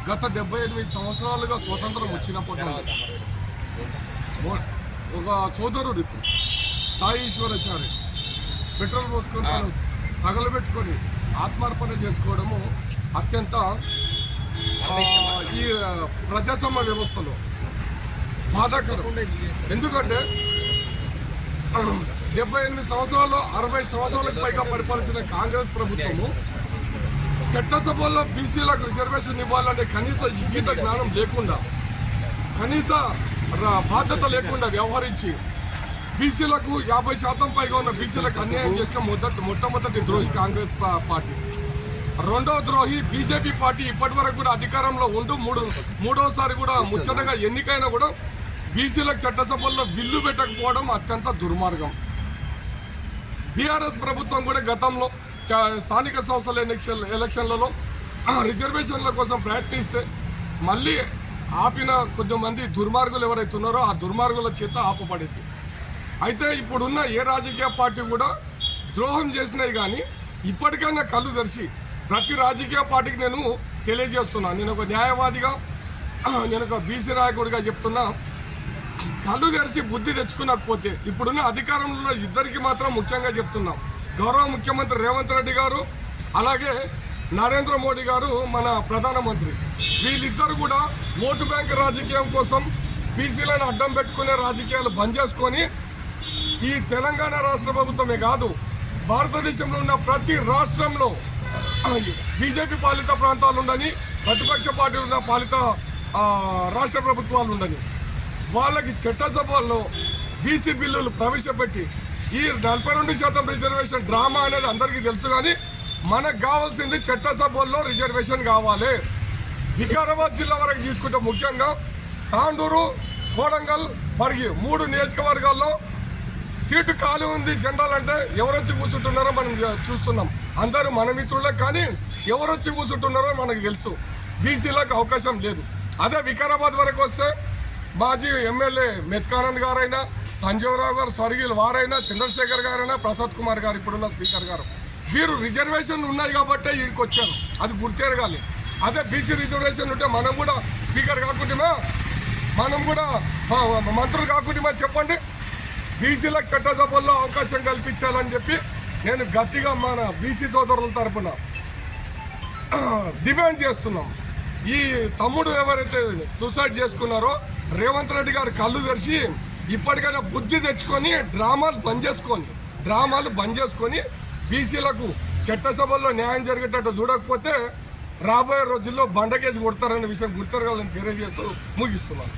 గత 78 సంవత్సరాలుగా స్వతంత్రం వచ్చినప్పటి నుండి ఒక సోదరుడు సాయి ఈశ్వరాచార్య పెట్రోల్ పోసుకొని తను తగలబెట్టుకొని ఆత్మార్పణ చేసుకోవడము అత్యంత ఈ ప్రజాస్వామ్య వ్యవస్థలో బాధాకరం. ఎందుకంటే 78 సంవత్సరాల్లో 60 సంవత్సరాలకు పైగా పరిపాలించిన కాంగ్రెస్ ప్రభుత్వము చట్టసభల్లో బీసీలకు రిజర్వేషన్ ఇవ్వాలనే కనీస ఇంగిత జ్ఞానం లేకుండా, కనీస బాధ్యత లేకుండా వ్యవహరించి బీసీలకు 50% పైగా ఉన్న బీసీలకు అన్యాయం చేసిన మొట్టమొదటి ద్రోహి కాంగ్రెస్ పార్టీ. రెండవ ద్రోహి బీజేపీ పార్టీ. ఇప్పటి వరకు కూడా అధికారంలో ఉంటూ మూడోసారి కూడా ముచ్చటగా ఎన్నికైనా కూడా బీసీలకు చట్టసభల్లో బిల్లు పెట్టకపోవడం అత్యంత దుర్మార్గం. బీఆర్ఎస్ ప్రభుత్వం కూడా గతంలో స్థానిక సంస్థల ఎలక్షన్లలో రిజర్వేషన్ల కోసం ప్రయత్నిస్తే మళ్ళీ ఆపిన కొద్దిమంది దుర్మార్గులు ఎవరైతే ఉన్నారో ఆ దుర్మార్గుల చేత ఆపబడింది. అయితే ఇప్పుడున్న ఏ రాజకీయ పార్టీ కూడా ద్రోహం చేసినాయి, కానీ ఇప్పటికైనా కళ్ళు తెరిచి ప్రతి రాజకీయ పార్టీకి నేను తెలియజేస్తున్నా, నేను ఒక న్యాయవాదిగా, నేను ఒక బీసీ నాయకుడిగా చెప్తున్నా, కళ్ళు తెరిచి బుద్ధి తెచ్చుకునకపోతే ఇప్పుడున్న అధికారంలో ఇద్దరికి మాత్రం ముఖ్యంగా చెప్తున్నాం, గౌరవ ముఖ్యమంత్రి రేవంత్ రెడ్డి గారు, అలాగే నరేంద్ర మోడీ గారు మన ప్రధానమంత్రి, వీళ్ళిద్దరు కూడా ఓటు బ్యాంక్ రాజకీయం కోసం బీసీలను అడ్డం పెట్టుకునే రాజకీయాలు బంద్ చేసుకొని ఈ తెలంగాణ రాష్ట్ర ప్రభుత్వమే కాదు, భారతదేశంలో ఉన్న ప్రతి రాష్ట్రంలో బీజేపీ పాలిత ప్రాంతాలు ఉండని, ప్రతిపక్ష పార్టీలు ఉన్న పాలిత రాష్ట్ర ప్రభుత్వాలు ఉండని, వాళ్ళకి చట్టసభల్లో బీసీ బిల్లులు ప్రవేశపెట్టి ఈ 42% రిజర్వేషన్ డ్రామా అనేది అందరికీ తెలుసు. కానీ మనకు కావాల్సింది చట్టసభల్లో రిజర్వేషన్ కావాలి. వికారాబాద్ జిల్లా వరకు తీసుకుంటే ముఖ్యంగా తాండూరు, కోడంగల్, పరిగి 3 నియోజకవర్గాల్లో సీటు ఖాళీ ఉంది. జనరల్ అంటే ఎవరొచ్చి కూర్చుంటున్నారో మనం చూస్తున్నాం. అందరూ మన మిత్రులే, కానీ ఎవరొచ్చి కూర్చుంటున్నారో మనకు తెలుసు. బీసీలకు అవకాశం లేదు. అదే వికారాబాద్ వరకు వస్తే మాజీ ఎమ్మెల్యే మెత్కానంద్ గారైనా, సంజీవరావు గారు స్వర్గీయులు వారైనా, చంద్రశేఖర్ గారైనా, ప్రసాద్ కుమార్ గారు ఇప్పుడున్న స్పీకర్ గారు, వీరు రిజర్వేషన్ ఉన్నాయి కాబట్టే వీడికి వచ్చారు. అది గుర్తెరగాలి. అదే బీసీ రిజర్వేషన్ ఉంటే మనం కూడా స్పీకర్ కాకుండా, మనం కూడా మంత్రులు కాకుండా చెప్పండి. బీసీలకు చట్టసభల్లో అవకాశం కల్పించాలని చెప్పి నేను గట్టిగా మన బీసీ సోదరుల తరఫున డిమాండ్ చేస్తున్నాం. ఈ తమ్ముడు ఎవరైతే సూసైడ్ చేసుకున్నారో రేవంత్ రెడ్డి గారు కళ్ళు తెరిచి ఇప్పటికైనా బుద్ధి తెచ్చుకొని డ్రామాలు బంద్ చేసుకొని బీసీలకు చట్టసభల్లో న్యాయం జరిగేటట్టు చూడకపోతే రాబోయే రోజుల్లో బండకేసి కొడతారనే విషయం గుర్తెరగాలని తెలియజేస్తూ ముగిస్తున్నాను.